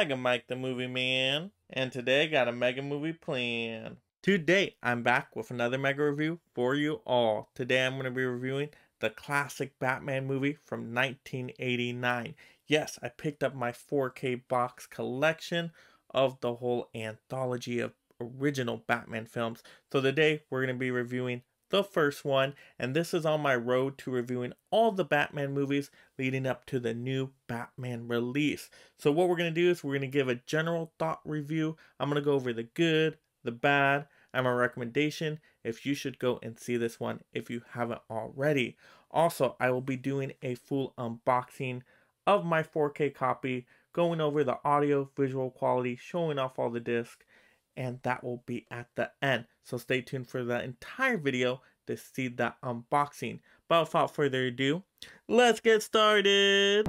Mega Mike the Movie Man, and today I got a mega movie plan. Today I'm back with another mega review for you all. Today I'm going to be reviewing the classic Batman movie from 1989. Yes, I picked up my 4K box collection of the whole anthology of original Batman films. So today we're going to be reviewing the first one, and this is on my road to reviewing all the Batman movies leading up to the new Batman release. So what we're going to do is we're going to give a general thought review. I'm going to go over the good, the bad, and my recommendation if you should go and see this one if you haven't already. Also, I will be doing a full unboxing of my 4K copy, going over the audio, visual quality, showing off all the discs, and that will be at the end. So stay tuned for the entire video to see that unboxing. But without further ado, let's get started!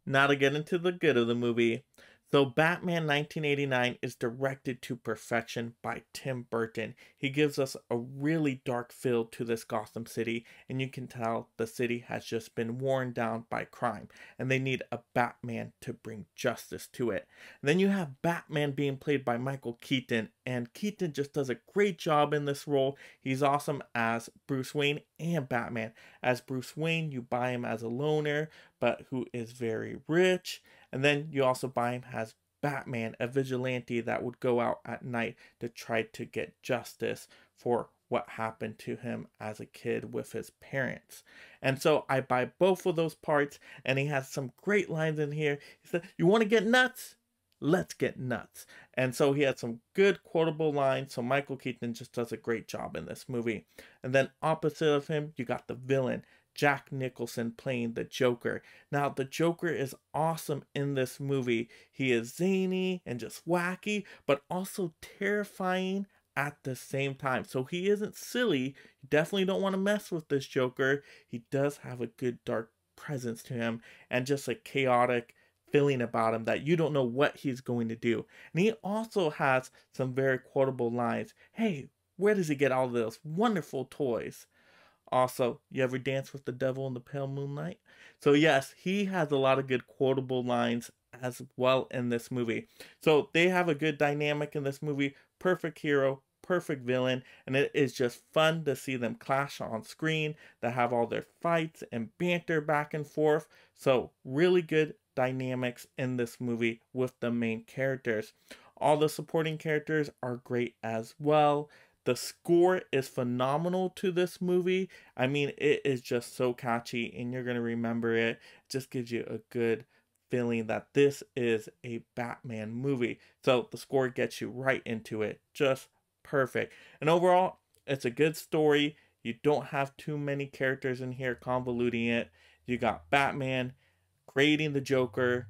Now to get into the good of the movie. So Batman 1989 is directed to perfection by Tim Burton. He gives us a really dark feel to this Gotham City, and you can tell the city has just been worn down by crime, and they need a Batman to bring justice to it. And then you have Batman being played by Michael Keaton, and Keaton just does a great job in this role. He's awesome as Bruce Wayne and Batman. As Bruce Wayne, you buy him as a loner, but who is very rich. And then you also buy him as Batman, a vigilante that would go out at night to try to get justice for what happened to him as a kid with his parents. And so I buy both of those parts, and he has some great lines in here. He said, "You want to get nuts? Let's get nuts." And so he had some good quotable lines. So Michael Keaton just does a great job in this movie. And then opposite of him, you got the villain, Jack Nicholson, playing the Joker. Now, the Joker is awesome in this movie. He is zany and just wacky, but also terrifying at the same time. So he isn't silly. You definitely don't want to mess with this Joker. He does have a good dark presence to him and just a chaotic feeling about him that you don't know what he's going to do. And he also has some very quotable lines. Hey, where does he get all those wonderful toys? Also, you ever dance with the devil in the pale moonlight? So yes, he has a lot of good quotable lines as well in this movie. So they have a good dynamic in this movie. Perfect hero, perfect villain, and it is just fun to see them clash on screen. They have all their fights and banter back and forth. So really good dynamics in this movie with the main characters. All the supporting characters are great as well. The score is phenomenal to this movie. I mean, it is just so catchy and you're going to remember it. It just gives you a good feeling that this is a Batman movie. So the score gets you right into it. Just perfect. And overall, it's a good story. You don't have too many characters in here convoluting it. You got Batman creating the Joker,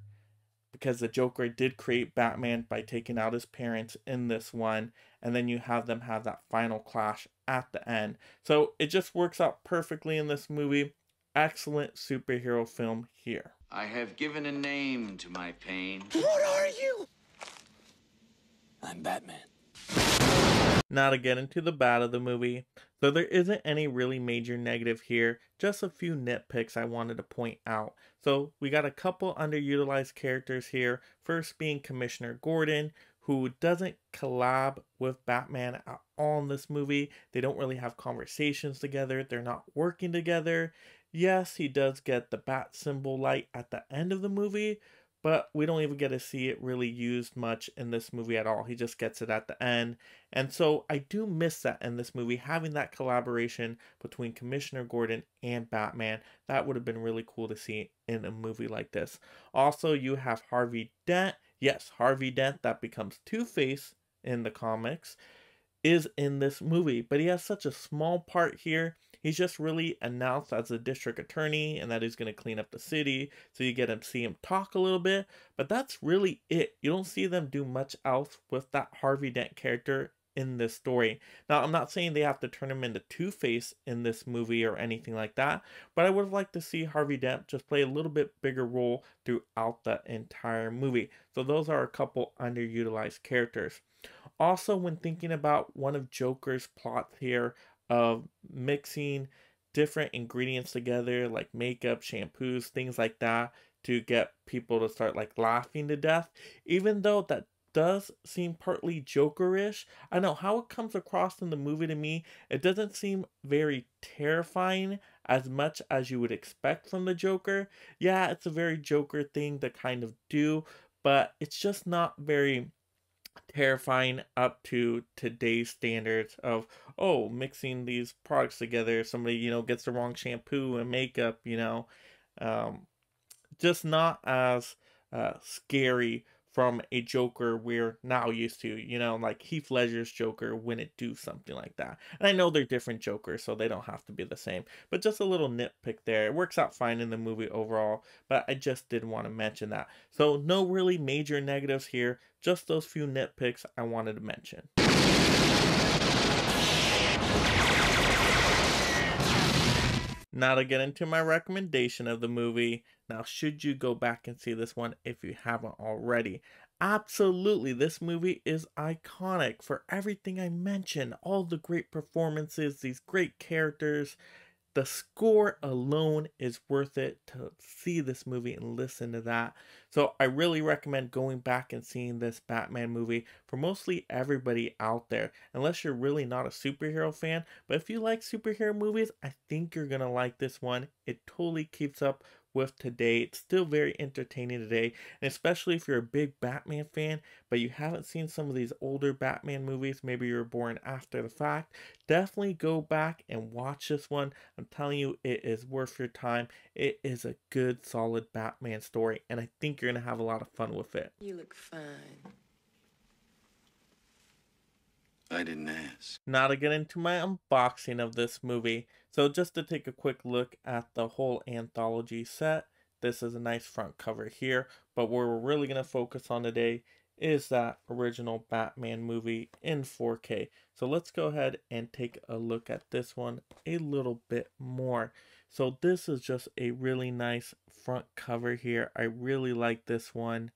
because the Joker did create Batman by taking out his parents in this one, and then you have them have that final clash at the end. So it just works out perfectly in this movie. Excellent superhero film here. I have given a name to my pain. What are you? I'm Batman. Now to get into the bad of the movie. So there isn't any really major negative here, just a few nitpicks I wanted to point out. So we got a couple underutilized characters here, first being Commissioner Gordon, who doesn't collab with Batman at all in this movie. They don't really have conversations together, they're not working together. Yes, he does get the bat symbol light at the end of the movie, but we don't even get to see it really used much in this movie at all. He just gets it at the end. And so I do miss that in this movie, having that collaboration between Commissioner Gordon and Batman. That would have been really cool to see in a movie like this. Also, you have Harvey Dent. Yes, Harvey Dent, that becomes Two-Face in the comics, is in this movie. But he has such a small part here. He's just really announced as a district attorney and that he's going to clean up the city. So you get to see him talk a little bit. But that's really it. You don't see them do much else with that Harvey Dent character in this story. Now, I'm not saying they have to turn him into Two-Face in this movie or anything like that. But I would have liked to see Harvey Dent just play a little bit bigger role throughout the entire movie. So those are a couple underutilized characters. Also, when thinking about one of Joker's plots here, of mixing different ingredients together like makeup, shampoos, things like that to get people to start like laughing to death, even though that does seem partly Jokerish. I know how it comes across in the movie to me, it doesn't seem very terrifying as much as you would expect from the Joker. Yeah, it's a very Joker thing to kind of do, but it's just not very terrifying up to today's standards of, oh, mixing these products together, somebody, gets the wrong shampoo and makeup, um, just not as scary from a Joker we're now used to, like Heath Ledger's Joker wouldn't do something like that. And I know they're different Jokers, so they don't have to be the same. But just a little nitpick there. It works out fine in the movie overall, but I just did want to mention that. So no really major negatives here, just those few nitpicks I wanted to mention. Now to get into my recommendation of the movie. Now, should you go back and see this one if you haven't already? Absolutely, this movie is iconic for everything I mentioned. All the great performances, these great characters. The score alone is worth it to see this movie and listen to that. So I really recommend going back and seeing this Batman movie for mostly everybody out there, unless you're really not a superhero fan. But if you like superhero movies, I think you're going to like this one. It totally keeps up with today. It's still very entertaining today, and especially if you're a big Batman fan, but you haven't seen some of these older Batman movies, maybe you were born after the fact, definitely go back and watch this one. I'm telling you, it is worth your time. It is a good, solid Batman story, and I think you're going to have a lot of fun with it. You look fine. I didn't ask. Now to get into my unboxing of this movie. So just to take a quick look at the whole anthology set, this is a nice front cover here, but what we're really going to focus on today is that original Batman movie in 4K. So let's go ahead and take a look at this one a little bit more. So this is just a really nice front cover here. I really like this one.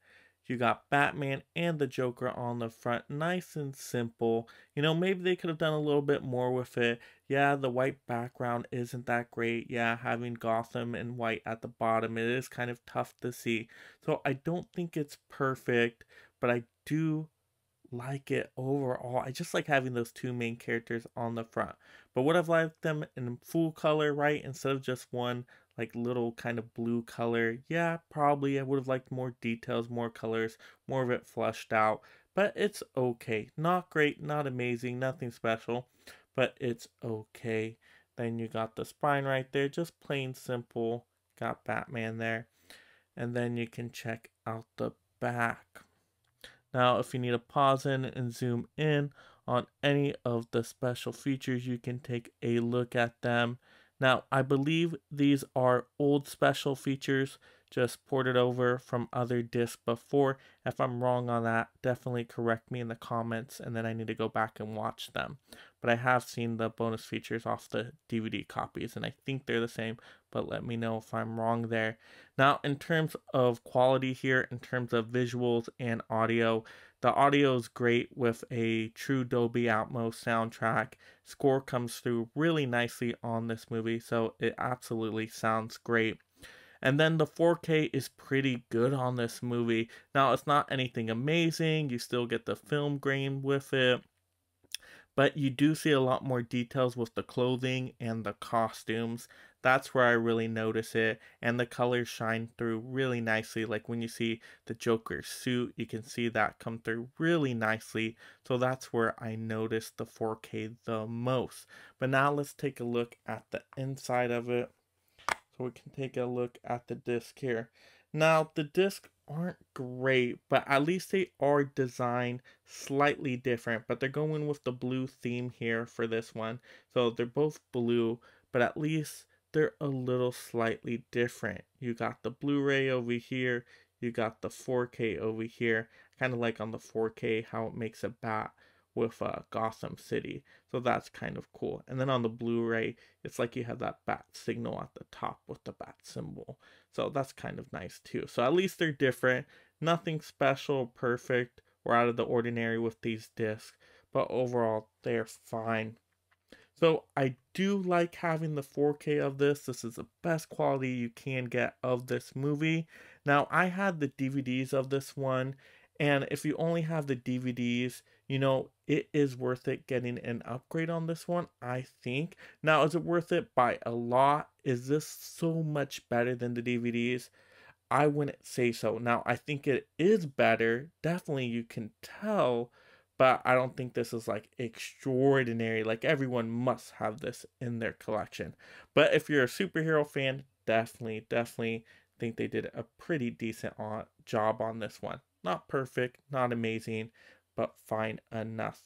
You got Batman and the Joker on the front, nice and simple. Maybe they could have done a little bit more with it. Yeah, the white background isn't that great. Yeah, having Gotham in white at the bottom, it is kind of tough to see. So I don't think it's perfect, but I do like it overall. I just like having those two main characters on the front. But would have liked them in full color, right? Instead of just one like little kind of blue color. Yeah, probably I would have liked more details, more colors, more of it fleshed out. But it's okay. Not great, not amazing, nothing special, but it's okay. Then you got the spine right there, just plain simple. Got Batman there. And then you can check out the back. Now, if you need to pause in and zoom in on any of the special features, you can take a look at them. Now, I believe these are old special features, just ported over from other discs before. If I'm wrong on that, definitely correct me in the comments, and then I need to go back and watch them. But I have seen the bonus features off the DVD copies, and I think they're the same, but let me know if I'm wrong there. Now, in terms of quality here, in terms of visuals and audio, the audio is great with a true Dolby Atmos soundtrack. Score comes through really nicely on this movie, so it absolutely sounds great. And then the 4K is pretty good on this movie. Now, it's not anything amazing. You still get the film grain with it, but you do see a lot more details with the clothing and the costumes. That's where I really notice it, and the colors shine through really nicely. Like when you see the Joker's suit, you can see that come through really nicely. So that's where I notice the 4K the most. But now let's take a look at the inside of it. So we can take a look at the disc here. Now, the discs aren't great, but at least they are designed slightly different. But they're going with the blue theme here for this one. So they're both blue, but at least they're a little slightly different. You got the Blu-ray over here. You got the 4K over here. Kind of like on the 4K how it makes a bat with Gotham City. So that's kind of cool. And then on the Blu-ray, it's like you have that bat signal at the top with the bat symbol. So that's kind of nice too. So at least they're different. Nothing special, perfect, or out of the ordinary with these discs. But overall, they're fine. So I do like having the 4K of this. This is the best quality you can get of this movie. Now, I had the DVDs of this one, and if you only have the DVDs, it is worth it getting an upgrade on this one, I think. Now, is it worth it by a lot? Is this so much better than the DVDs? I wouldn't say so. Now, I think it is better. Definitely, you can tell, but I don't think this is like extraordinary. Like, everyone must have this in their collection. But if you're a superhero fan, definitely think they did a pretty decent job on this one. Not perfect, not amazing, but fine enough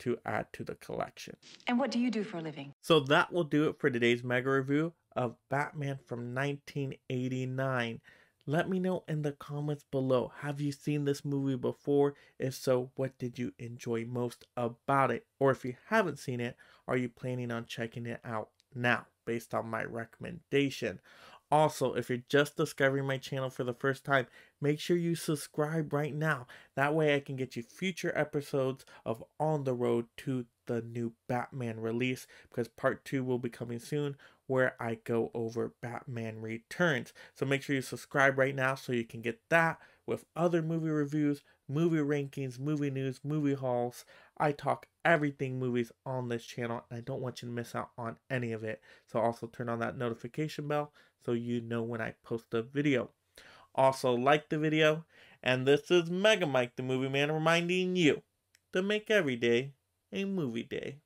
to add to the collection. And what do you do for a living? So that will do it for today's mega review of Batman from 1989. Let me know in the comments below. Have you seen this movie before? If so, what did you enjoy most about it? Or if you haven't seen it, are you planning on checking it out now based on my recommendation? Also, if you're just discovering my channel for the first time, make sure you subscribe right now. That way I can get you future episodes of On the Road to the new Batman release, because part 2 will be coming soon where I go over Batman Returns. So make sure you subscribe right now so you can get that with other movie reviews, movie rankings, movie news, movie hauls. I talk everything movies on this channel, and I don't want you to miss out on any of it. So also turn on that notification bell so you know when I post a video. Also, like the video, and this is Mega Mike the Movie Man reminding you to make every day a movie day.